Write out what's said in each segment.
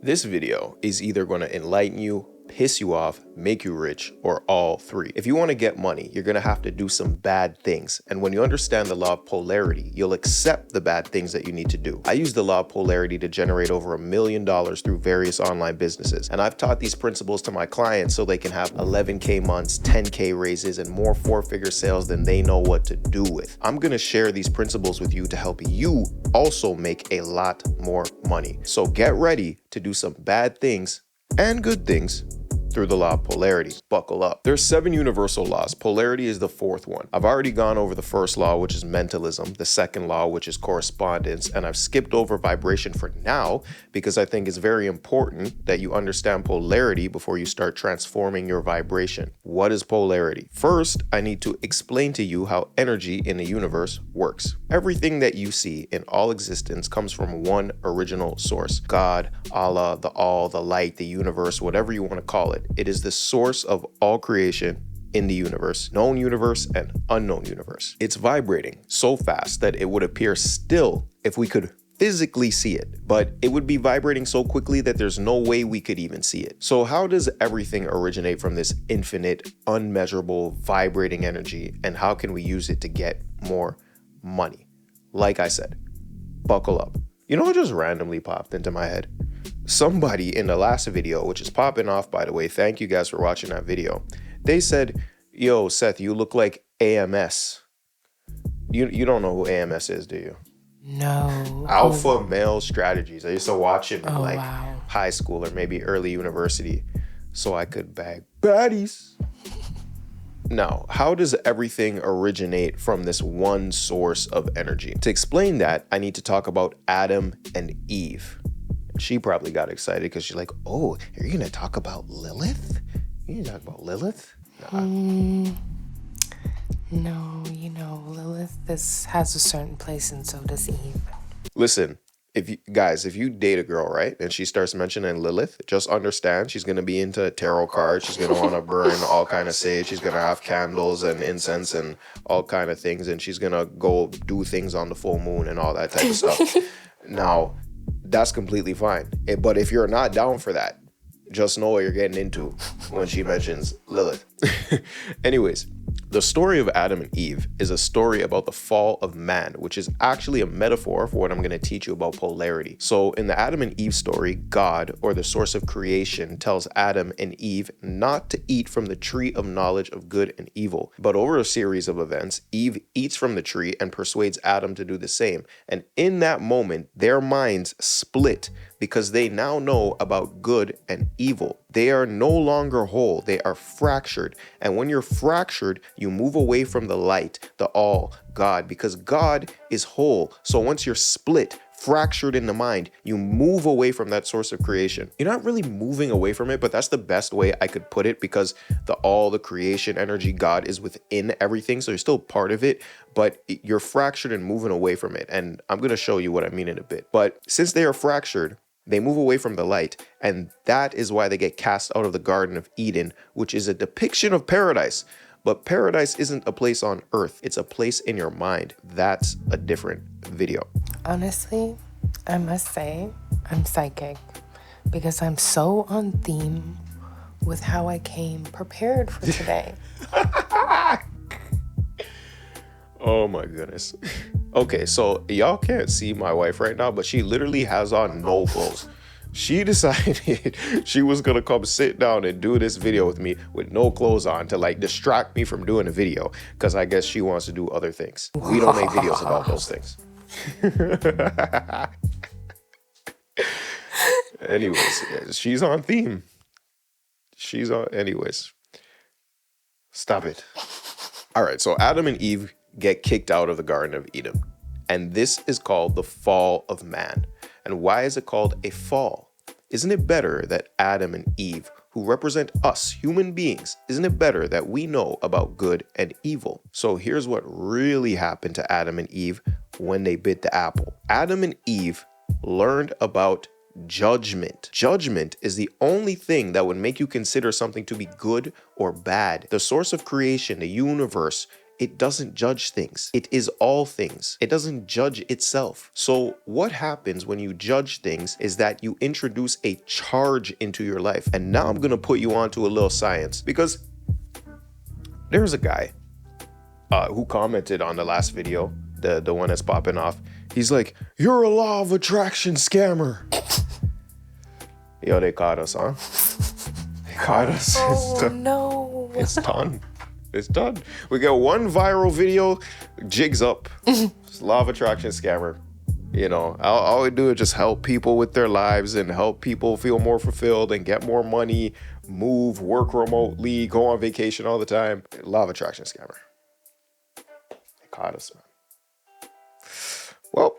This video is either going to enlighten you, piss you off, make you rich, or all three. If you want to get money, you're going to have to do some bad things. And when you understand the law of polarity, you'll accept the bad things that you need to do. I use the law of polarity to generate over $1 million through various online businesses. And I've taught these principles to my clients so they can have 11K months, 10K raises, and more four-figure sales than they know what to do with. I'm going to share these principles with you to help you also make a lot more money. So get ready to do some bad things and good things through the law of polarity. Buckle up. There's 7 universal laws. Polarity is the 4th one. I've already gone over the first law, which is mentalism, the second law, which is correspondence, and I've skipped over vibration for now because I think it's very important that you understand polarity before you start transforming your vibration. What is polarity? First, I need to explain to you how energy in the universe works. Everything that you see in all existence comes from one original source. God, Allah, the all, the light, the universe, whatever you want to call it. It is the source of all creation in the universe, known universe and unknown universe. It's vibrating so fast that it would appear still if we could physically see it, but it would be vibrating so quickly that there's no way we could even see it. So how does everything originate from this infinite, unmeasurable, vibrating energy, and how can we use it to get more money? Like I said, buckle up. You know what just randomly popped into my head? Somebody in the last video, which is popping off, by the way, thank you guys for watching that video. They said, yo, Seth, you look like AMS. You don't know who AMS is, do you? No. Alpha Male Strategies. I used to watch it in wow. high school or maybe early university so I could bag baddies. Now, how does everything originate from this one source of energy? To explain that, I need to talk about Adam and Eve. She probably got excited because she's like, oh, are you going to talk about Lilith? You going to talk about Lilith? Nah. No, Lilith has a certain place and so does Eve. Listen, if you date a girl, right, and she starts mentioning Lilith, just understand she's going to be into tarot cards. She's going to want to burn all kind of sage. She's going to have candles and incense and all kind of things. And she's going to go do things on the full moon and all that type of stuff. Now, that's completely fine. But if you're not down for that, just know what you're getting into when she mentions Lilith. Anyways, the story of Adam and Eve is a story about the fall of man, which is actually a metaphor for what I'm going to teach you about polarity. So in the Adam and Eve story, God, or the source of creation, tells Adam and Eve not to eat from the tree of knowledge of good and evil. But over a series of events, Eve eats from the tree and persuades Adam to do the same. And in that moment, their minds split because they now know about good and evil. They are no longer whole, they are fractured. And when you're fractured, you move away from the light, the all, God, because God is whole. So once you're split, fractured in the mind, you move away from that source of creation. You're not really moving away from it, but that's the best way I could put it because the creation energy, God is within everything. So you're still part of it, but you're fractured and moving away from it. And I'm going to show you what I mean in a bit. But since they are fractured, they move away from the light, and that is why they get cast out of the Garden of Eden, which is a depiction of paradise. But paradise isn't a place on earth. It's a place in your mind. That's a different video. Honestly, I must say I'm psychic because I'm so on theme with how I came prepared for today. Oh my goodness. Okay, so y'all can't see my wife right now, but she literally has on no clothes. She decided she was gonna come sit down and do this video with me with no clothes on to distract me from doing a video because I guess she wants to do other things. We don't make videos about those things. Anyways, she's on theme. Anyways. Stop it. All right, so Adam and Eve get kicked out of the Garden of Eden. And this is called the fall of man. And why is it called a fall? Isn't it better that Adam and Eve, who represent us, human beings, isn't it better that we know about good and evil? So here's what really happened to Adam and Eve when they bit the apple. Adam and Eve learned about judgment. Judgment is the only thing that would make you consider something to be good or bad. The source of creation, the universe, it doesn't judge things. It is all things. It doesn't judge itself. So what happens when you judge things is that you introduce a charge into your life. And now I'm going to put you onto a little science, because there's a guy who commented on the last video, the one that's popping off. He's like, "You're a law of attraction scammer." Yo, they caught us, huh? They caught us. Oh, no. It's done. It's done. We got one viral video, jigs up. It's law of attraction scammer. You know, all we do is just help people with their lives and help people feel more fulfilled and get more money, move, work remotely, go on vacation all the time. Law of attraction scammer. They caught us, man. Well,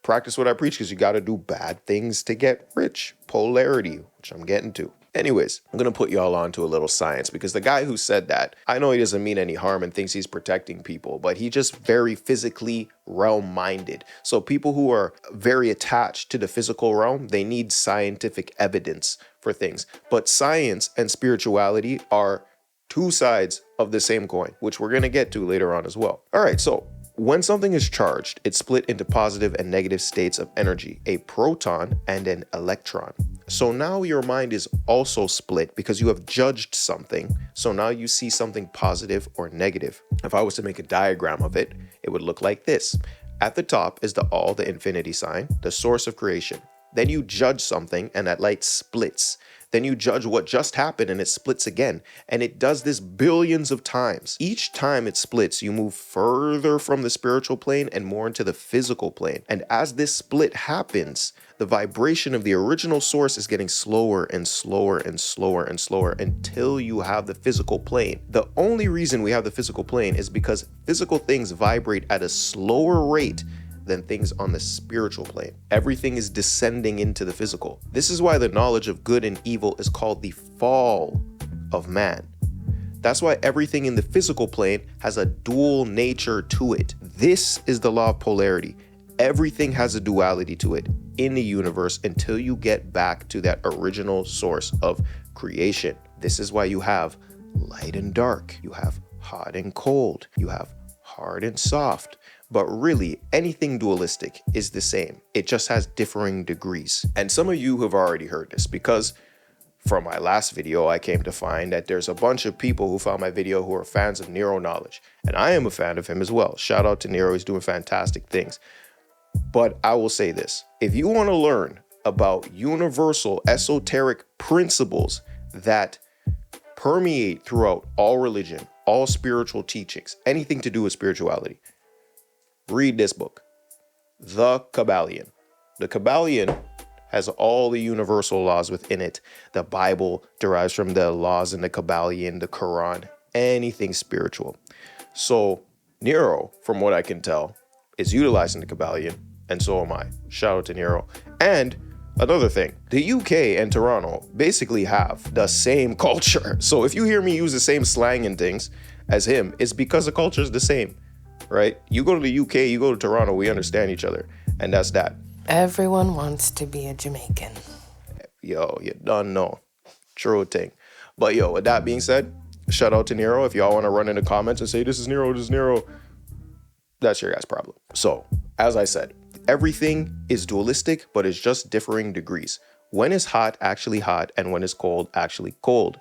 practice what I preach, because you got to do bad things to get rich. Polarity, which I'm getting to. Anyways, I'm going to put y'all onto a little science, because the guy who said that, I know he doesn't mean any harm and thinks he's protecting people, but he's just very physically realm-minded. So people who are very attached to the physical realm, they need scientific evidence for things. But science and spirituality are two sides of the same coin, which we're going to get to later on as well. All right, so when something is charged, it's split into positive and negative states of energy, a proton and an electron. So now your mind is also split because you have judged something. So now you see something positive or negative. If I was to make a diagram of it, it would look like this. At the top is the infinity sign, the source of creation. Then you judge something and that light splits. Then you judge what just happened and it splits again. And it does this billions of times. Each time it splits, you move further from the spiritual plane and more into the physical plane. And as this split happens, the vibration of the original source is getting slower and slower and slower and slower until you have the physical plane. The only reason we have the physical plane is because physical things vibrate at a slower rate than things on the spiritual plane. Everything is descending into the physical. This is why the knowledge of good and evil is called the fall of man. That's why everything in the physical plane has a dual nature to it. This is the law of polarity. Everything has a duality to it in the universe until you get back to that original source of creation. This is why you have light and dark. You have hot and cold. You have hard and soft. But really, anything dualistic is the same. It just has differing degrees. And some of you have already heard this, because from my last video, I came to find that there's a bunch of people who found my video who are fans of Nero knowledge. And I am a fan of him as well. Shout out to Nero, he's doing fantastic things. But I will say this, if you want to learn about universal esoteric principles that permeate throughout all religion, all spiritual teachings, anything to do with spirituality, read this book, The Kybalion. The Kybalion has all the universal laws within it. The Bible derives from the laws in the Kybalion, the Quran, anything spiritual. So Nero, from what I can tell, is utilizing the Kybalion, and so am I. Shout out to Nero. And another thing, the UK and Toronto basically have the same culture. So if you hear me use the same slang and things as him, it's because the culture is the same. Right? You go to the UK, you go to Toronto, we understand each other. And that's that. Everyone wants to be a Jamaican. Yo, you don't know. True thing. But yo, with that being said, shout out to Nero. If y'all want to run in the comments and say, this is Nero, that's your guys' problem. So, as I said, everything is dualistic, but it's just differing degrees. When is hot actually hot and when is cold actually cold?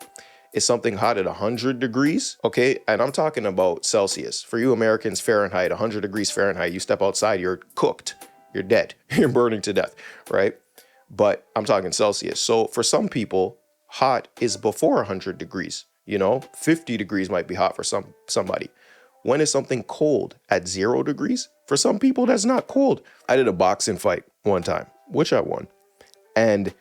Is something hot at 100 degrees? Okay, and I'm talking about Celsius. For you Americans, Fahrenheit, 100 degrees Fahrenheit, you step outside, you're cooked. You're dead. You're burning to death, right? But I'm talking Celsius. So for some people, hot is before 100 degrees. You know, 50 degrees might be hot for somebody. When is something cold? At 0 degrees? For some people, that's not cold. I did a boxing fight one time, which I won. And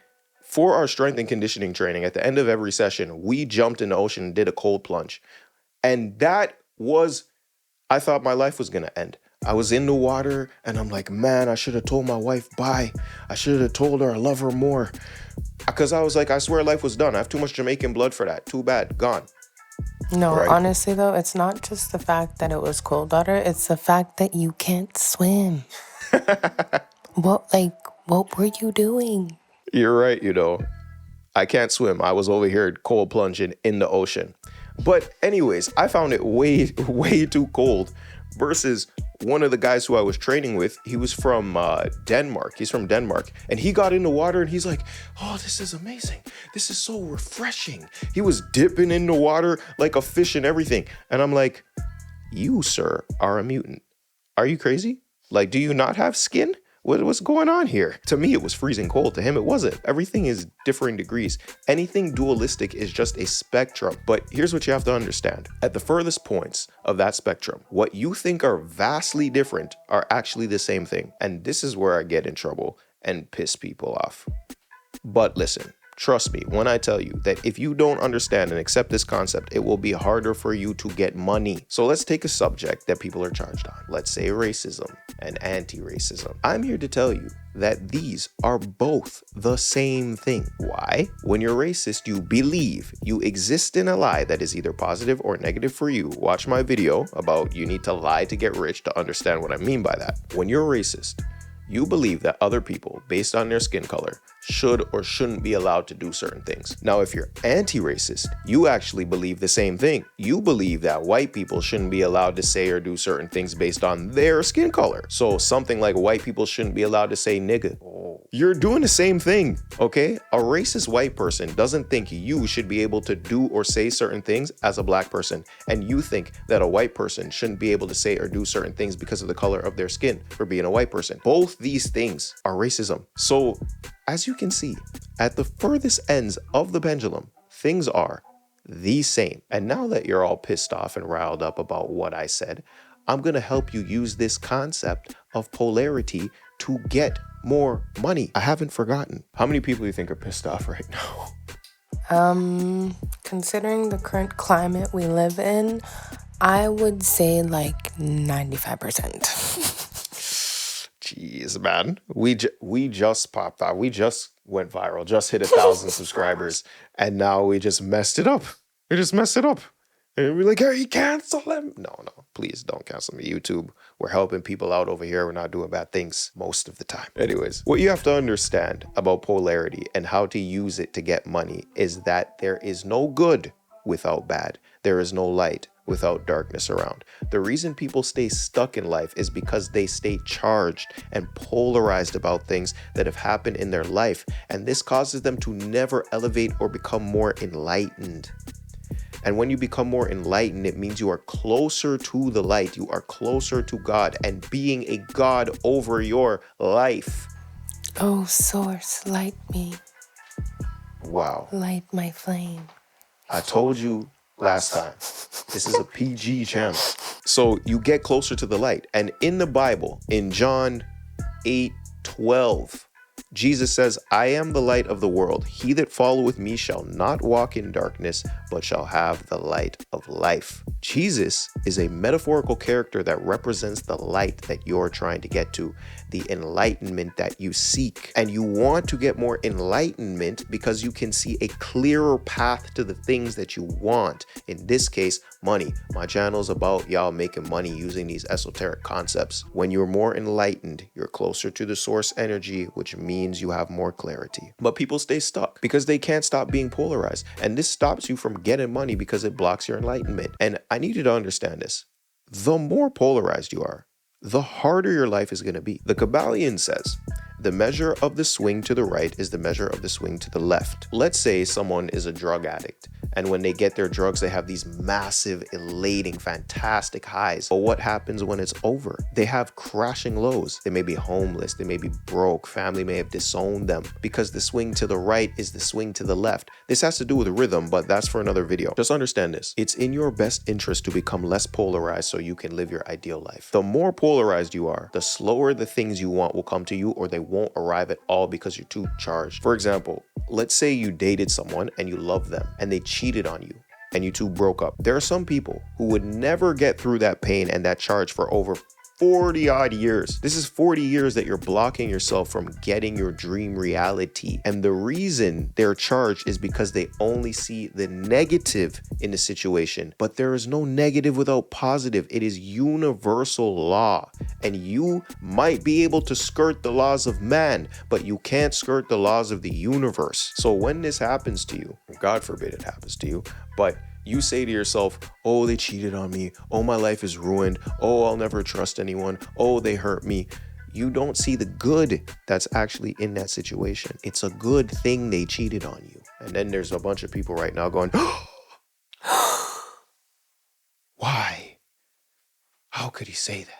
for our strength and conditioning training, at the end of every session, we jumped in the ocean and did a cold plunge. And that was, I thought my life was going to end. I was in the water and I'm like, man, I should have told my wife bye. I should have told her I love her more. Because I was like, I swear life was done. I have too much Jamaican blood for that. Too bad. Gone. No, Right? honestly though, it's not just the fact that it was cold water. It's the fact that you can't swim. What were you doing? You're right, you know. I can't swim. I was over here cold plunging in the ocean. But anyways, I found it way, way too cold versus one of the guys who I was training with. He was from Denmark. He's from Denmark. And he got in the water and he's like, oh, this is amazing. This is so refreshing. He was dipping in the water like a fish and everything. And I'm like, you, sir, are a mutant. Are you crazy? Like, do you not have skin? What's going on here? To me, it was freezing cold. To him, it wasn't. Everything is differing degrees. Anything dualistic is just a spectrum. But here's what you have to understand. At the furthest points of that spectrum, what you think are vastly different are actually the same thing. And this is where I get in trouble and piss people off. But listen, trust me when I tell you that if you don't understand and accept this concept, it will be harder for you to get money. So let's take a subject that people are charged on. Let's say racism and anti-racism. I'm here to tell you that these are both the same thing. Why? When you're racist, you believe you exist in a lie that is either positive or negative for you. Watch my video about you need to lie to get rich to understand what I mean by that. When you're racist, you believe that other people, based on their skin color, should or shouldn't be allowed to do certain things. Now, if you're anti-racist, you actually believe the same thing. You believe that white people shouldn't be allowed to say or do certain things based on their skin color. So something like white people shouldn't be allowed to say nigga. You're doing the same thing, okay? A racist white person doesn't think you should be able to do or say certain things as a black person. And you think that a white person shouldn't be able to say or do certain things because of the color of their skin for being a white person. Both these things are racism. So as you can see, at the furthest ends of the pendulum, things are the same. And now that you're all pissed off and riled up about what I said, I'm going to help you use this concept of polarity to get more money. I haven't forgotten. How many people do you think are pissed off right now? Considering the current climate we live in, I would say like 95%. Jeez, man. We just popped out. We just went viral, just hit 1,000 subscribers, and now we just messed it up. We just messed it up. And we're like, hey, cancel him. No, please don't cancel me. YouTube, we're helping people out over here. We're not doing bad things most of the time. Anyways, what you have to understand about polarity and how to use it to get money is that there is no good without bad. There is no light without darkness around. The reason people stay stuck in life is because they stay charged and polarized about things that have happened in their life, and this causes them to never elevate or become more enlightened. And when you become more enlightened, it means you are closer to the light. You are closer to God and being a God over your life. Oh, source, light me. Wow. Light my flame. I told you last time, this is a PG channel. So you get closer to the light. And in the Bible, in John 8:12, Jesus says, I am the light of the world. He that followeth me shall not walk in darkness, but shall have the light of life. Jesus is a metaphorical character that represents the light that you're trying to get to, the enlightenment that you seek. And you want to get more enlightenment because you can see a clearer path to the things that you want. In this case, money. My channel is about y'all making money using these esoteric concepts. When you're more enlightened, you're closer to the source energy, which means you have more clarity. But people stay stuck because they can't stop being polarized. And this stops you from getting money because it blocks your enlightenment. And I need you to understand this. The more polarized you are, the harder your life is going to be. The Kybalion says, the measure of the swing to the right is the measure of the swing to the left. Let's say someone is a drug addict, and when they get their drugs, they have these massive, elating, fantastic highs. But what happens when it's over? They have crashing lows. They may be homeless. They may be broke. Family may have disowned them because the swing to the right is the swing to the left. This has to do with rhythm, but that's for another video. Just understand this. It's in your best interest to become less polarized so you can live your ideal life. The more polarized you are, the slower the things you want will come to you, or they won't arrive at all because you're too charged. For example, let's say you dated someone and you love them and they cheated on you and you two broke up. There are some people who would never get through that pain and that charge for over 40 odd years. This is 40 years that you're blocking yourself from getting your dream reality. And the reason they're charged is because they only see the negative in the situation. But there is no negative without positive. It is universal law. And you might be able to skirt the laws of man, but you can't skirt the laws of the universe. So when this happens to you, God forbid it happens to you, but You say to yourself, oh, they cheated on me. Oh, my life is ruined. Oh, I'll never trust anyone. Oh, they hurt me. You don't see the good that's actually in that situation. It's a good thing they cheated on you. And then there's a bunch of people right now going, why? How could he say that?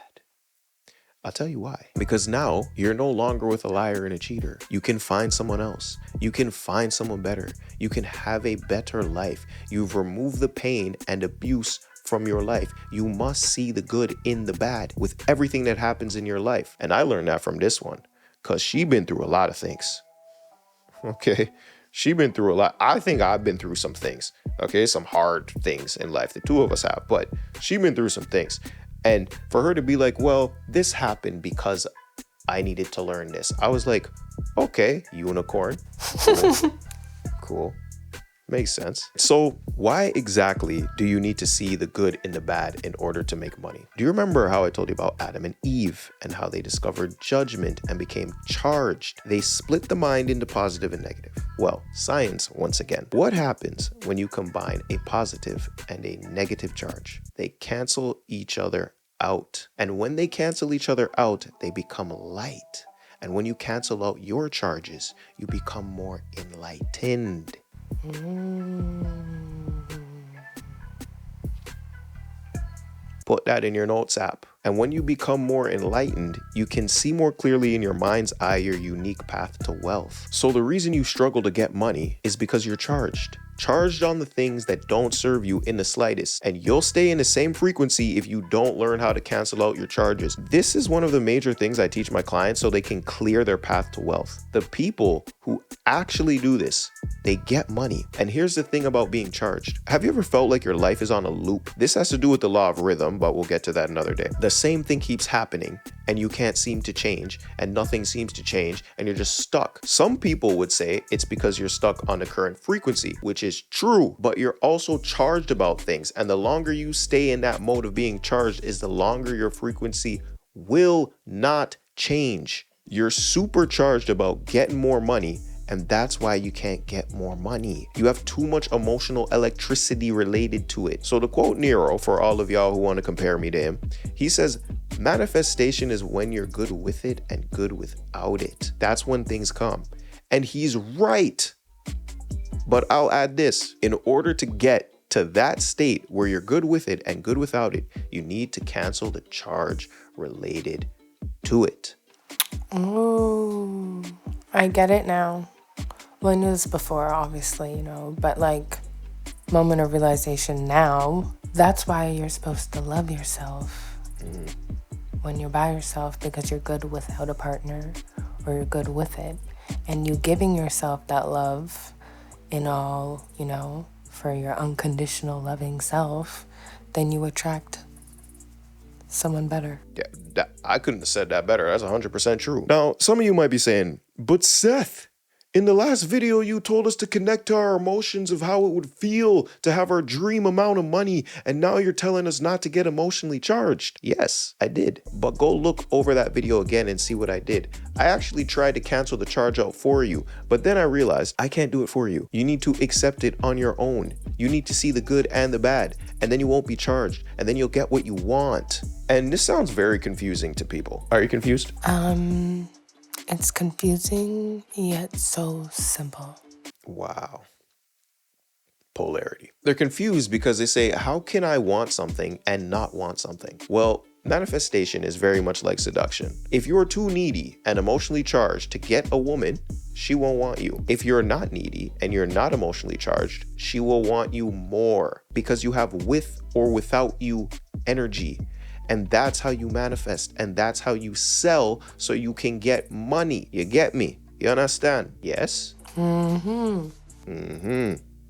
I'll tell you why. Because now you're no longer with a liar and a cheater. You can find someone else. You can find someone better. You can have a better life. You've removed the pain and abuse from your life. You must see the good in the bad with everything that happens in your life. And I learned that from this one, because she been through a lot of things. Okay. She been through a lot. I think I've been through some things. Okay. Some hard things in life. The two of us have, but she been through some things. And for her to be like, well, this happened because I needed to learn this. I was like, okay, unicorn. Cool. Cool. Makes sense. So why exactly do you need to see the good in the bad in order to make money? Do you remember how I told you about Adam and Eve and how they discovered judgment and became charged? They split the mind into positive and negative. Well, science, once again. What happens when you combine a positive and a negative charge? They cancel each other out. And when they cancel each other out, they become light. And when you cancel out your charges, you become more enlightened. Put that in your notes app. And when you become more enlightened, you can see more clearly in your mind's eye your unique path to wealth. So the reason you struggle to get money is because you're charged on the things that don't serve you in the slightest. And you'll stay in the same frequency if you don't learn how to cancel out your charges. This is one of the major things I teach my clients so they can clear their path to wealth. The people who actually do this, they get money. And here's the thing about being charged. Have you ever felt like your life is on a loop? This has to do with the law of rhythm, but we'll get to that another day. The same thing keeps happening and you can't seem to change and nothing seems to change and you're just stuck. Some people would say it's because you're stuck on the current frequency, which is true, but you're also charged about things. And the longer you stay in that mode of being charged is the longer your frequency will not change. You're supercharged about getting more money. And that's why you can't get more money. You have too much emotional electricity related to it. So to quote Nero, for all of y'all who want to compare me to him, he says, manifestation is when you're good with it and good without it. That's when things come. And he's right. But I'll add this, in order to get to that state where you're good with it and good without it, you need to cancel the charge related to it. Oh, I get it now. Well, I knew this before, obviously, but like, moment of realization now, that's why you're supposed to love yourself when you're by yourself, because you're good without a partner or you're good with it. And you giving yourself that love in all, for your unconditional loving self, then you attract someone better. Yeah, I couldn't have said that better. That's 100% true. Now, some of you might be saying, but Seth, in the last video, you told us to connect to our emotions of how it would feel to have our dream amount of money, and now you're telling us not to get emotionally charged. Yes, I did. But go look over that video again and see what I did. I actually tried to cancel the charge out for you, but then I realized I can't do it for you. You need to accept it on your own. You need to see the good and the bad, and then you won't be charged, and then you'll get what you want. And this sounds very confusing to people. Are you confused? It's confusing, yet so simple. Wow. Polarity. They're confused because they say, how can I want something and not want something? Well, manifestation is very much like seduction. If you're too needy and emotionally charged to get a woman, she won't want you. If you're not needy and you're not emotionally charged, she will want you more because you have with or without you energy. And that's how you manifest, and that's how you sell so you can get money. You get me? You understand? Yes?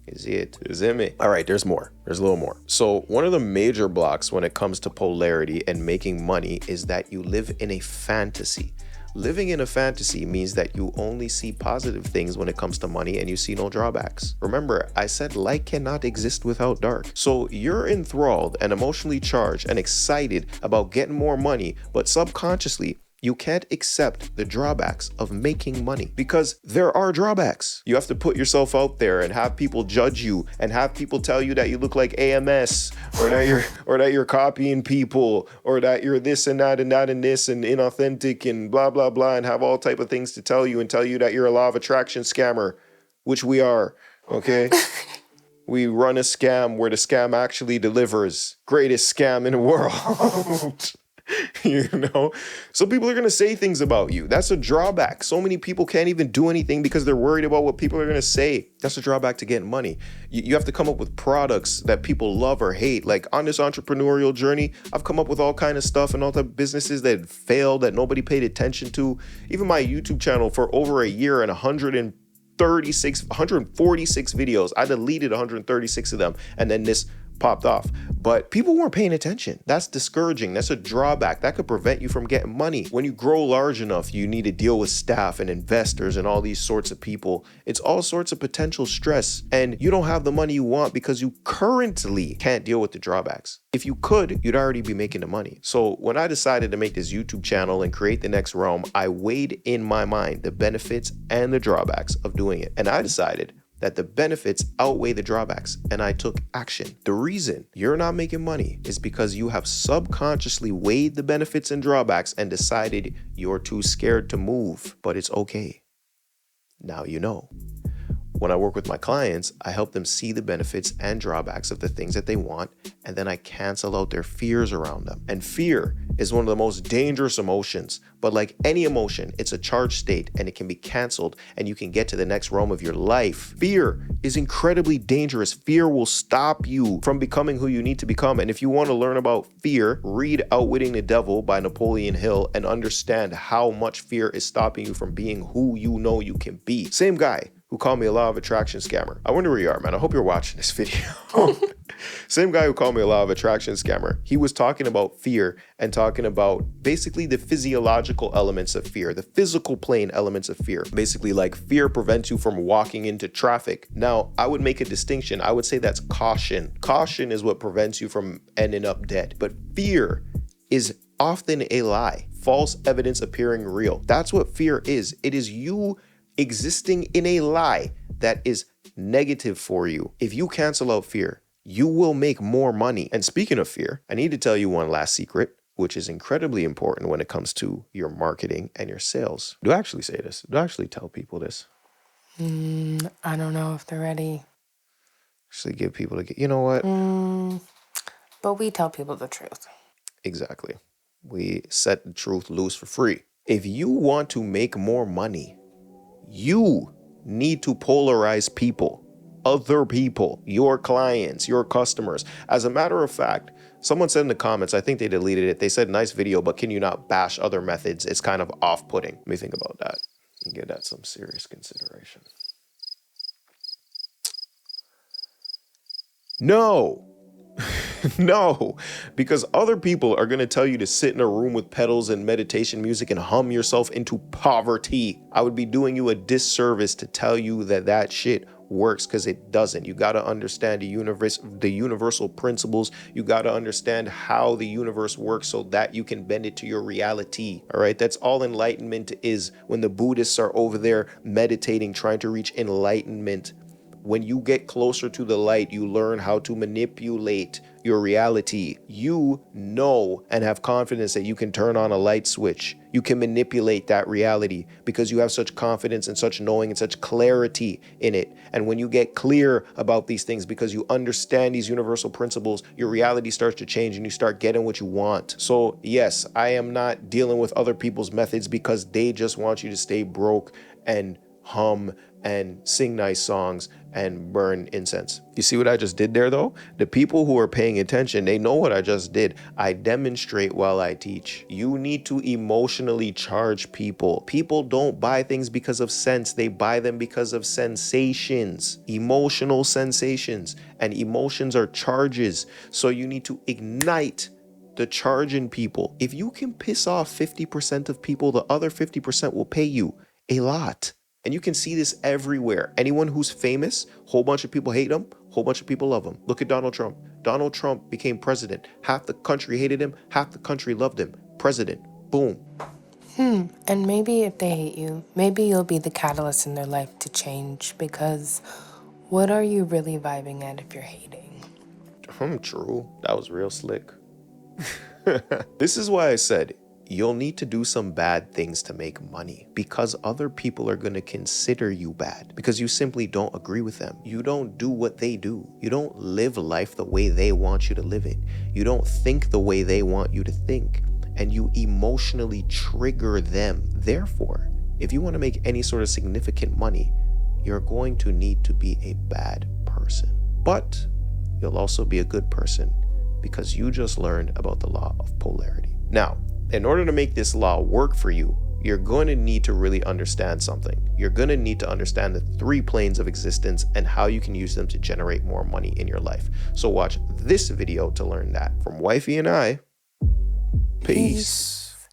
Is it me? All right, there's more. There's a little more. So one of the major blocks when it comes to polarity and making money is that you live in a fantasy. Living in a fantasy means that you only see positive things when it comes to money and you see no drawbacks. Remember, I said light cannot exist without dark. So you're enthralled and emotionally charged and excited about getting more money, but subconsciously, You can't accept the drawbacks of making money because there are drawbacks. You have to put yourself out there and have people judge you and have people tell you that you look like AMS or that you're copying people or that you're this and that and that and this and inauthentic and blah, blah, blah, and have all type of things to tell you and tell you that you're a law of attraction scammer, which we are, okay? We run a scam where the scam actually delivers. Greatest scam in the world. You know, so people are going to say things about you. That's a drawback. So many people can't even do anything because they're worried about what people are going to say. That's a drawback to getting money. You have to come up with products that people love or hate. Like on this entrepreneurial journey, I've come up with all kind of stuff and all type of businesses that failed, that nobody paid attention to. Even my YouTube channel for over a year and 146 videos. I deleted 136 of them, and then this popped off. But people weren't paying attention. That's discouraging. That's a drawback. That could prevent you from getting money. When you grow large enough, you need to deal with staff and investors and all these sorts of people. It's all sorts of potential stress, and you don't have the money you want because you currently can't deal with the drawbacks. If you could, you'd already be making the money. So when I decided to make this YouTube channel and create the next realm, I weighed in my mind the benefits and the drawbacks of doing it. And I decided that the benefits outweigh the drawbacks, and I took action. The reason you're not making money is because you have subconsciously weighed the benefits and drawbacks and decided you're too scared to move, but it's okay. Now you know. When I work with my clients, I help them see the benefits and drawbacks of the things that they want, and then I cancel out their fears around them. And fear is one of the most dangerous emotions, but like any emotion, it's a charged state and it can be canceled and you can get to the next realm of your life. Fear is incredibly dangerous. Fear will stop you from becoming who you need to become. And if you want to learn about fear, read Outwitting the Devil by Napoleon Hill and understand how much fear is stopping you from being who you know you can be. Same guy who called me a law of attraction scammer. I wonder where you are, man. I hope you're watching this video. Same guy who called me a law of attraction scammer. He was talking about fear and talking about basically the physiological elements of fear, the physical plane elements of fear. Basically, like fear prevents you from walking into traffic. Now, I would make a distinction. I would say that's caution. Caution is what prevents you from ending up dead. But fear is often a lie, false evidence appearing real. That's what fear is. It is you existing in a lie that is negative for you. If you cancel out fear, you will make more money. And speaking of fear, I need to tell you one last secret, which is incredibly important when it comes to your marketing and your sales. Do I actually say this? Do I actually tell people this? I don't know if they're ready. Actually give people to get, you know what? But we tell people the truth. Exactly. We set the truth loose for free. If you want to make more money, you need to polarize people, other people, your clients, your customers. As a matter of fact, someone said in the comments, I think they deleted it. They said, nice video, but can you not bash other methods? It's kind of off-putting. Let me think about that and give that some serious consideration. No. No, because other people are going to tell you to sit in a room with pedals and meditation music and hum yourself into poverty. I would be doing you a disservice to tell you that that shit works, because it doesn't. You got to understand the universal principles. You got to understand how the universe works so that you can bend it to your reality. All right. That's all enlightenment is. When the Buddhists are over there meditating, trying to reach enlightenment, when you get closer to the light, you learn how to manipulate your reality. You know and have confidence that you can turn on a light switch. You can manipulate that reality because you have such confidence and such knowing and such clarity in it. And when you get clear about these things because you understand these universal principles, your reality starts to change and you start getting what you want. So yes, I am not dealing with other people's methods because they just want you to stay broke and hum and sing nice songs and burn incense. You see what I just did there though? The people who are paying attention, they know what I just did. I demonstrate while I teach. You need to emotionally charge people. People don't buy things because of sense. They buy them because of sensations, emotional sensations, and emotions are charges. So you need to ignite the charge in people. If you can piss off 50% of people, the other 50% will pay you a lot. And you can see this everywhere. Anyone who's famous, whole bunch of people hate him, whole bunch of people love him. Look at Donald Trump. Donald Trump became president. Half the country hated him, half the country loved him. President. Boom. And maybe if they hate you, maybe you'll be the catalyst in their life to change, because what are you really vibing at if you're hating? True. That was real slick. This is why I said you'll need to do some bad things to make money, because other people are going to consider you bad because you simply don't agree with them. You don't do what they do. You don't live life the way they want you to live it. You don't think the way they want you to think, and you emotionally trigger them. Therefore, if you want to make any sort of significant money, you're going to need to be a bad person. But you'll also be a good person because you just learned about the law of polarity. Now, in order to make this law work for you, you're going to need to really understand something. You're going to need to understand the 3 planes of existence and how you can use them to generate more money in your life. So watch this video to learn that. From Wifey and I, peace.